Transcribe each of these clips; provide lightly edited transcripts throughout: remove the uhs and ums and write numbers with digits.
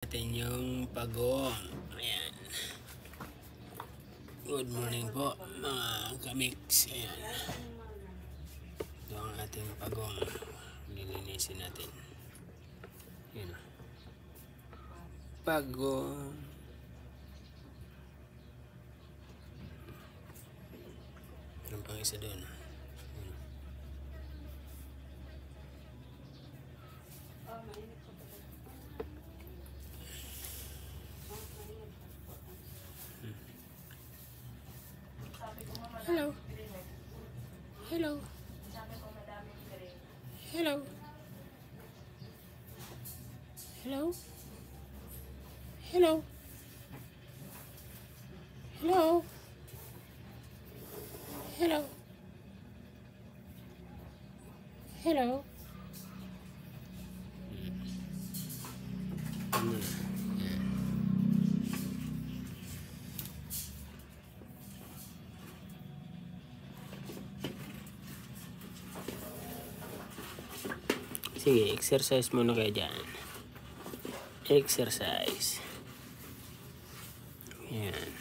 Natin yung pagong. Ayan. Good morning po mga kamix. Ayan. Ito ang ating pagong. Lilinisin natin. Ayan. Pagong. Meron pang isa doon. Hello. Hello. Hello. Hello. Hello. Hello. Hello. Hello. Sige, exercise muna kayo dyan. Exercise. Yan.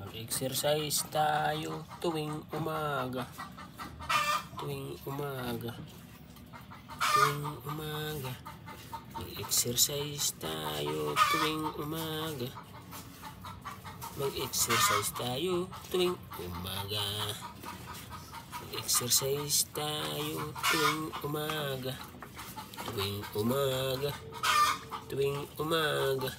Mag-exercise tayo tuwing umaga. Tuwing umaga. Tuwing umaga. Mag-exercise tayo tuwing umaga. Mag-exercise tayo tuwing umaga. Mag-exercise tayo tuwing umaga. Tuwing umaga. Tuwing umaga.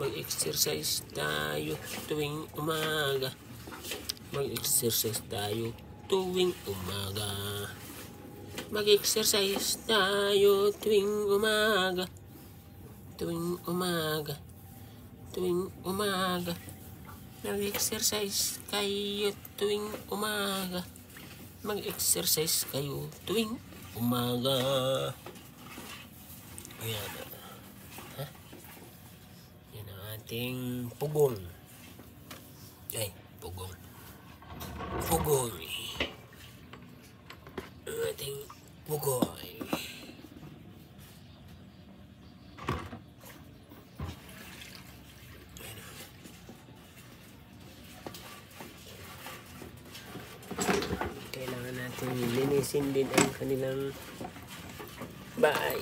Mag-exercise tayo tuwing umaga. Mag-exercise tayo tuwing umaga. Mag-exercise tayo tuwing umaga. Tuwing umaga. Tuwing umaga. Mag-exercise kayo tuwing umaga. Mag-exercise kayo tuwing umaga. Ayan. Ha? Yan ang ating pugong. Ay, pugong. Pugong. Ang ating pugong. Kailangan natin linisin din ang kanilang bahay.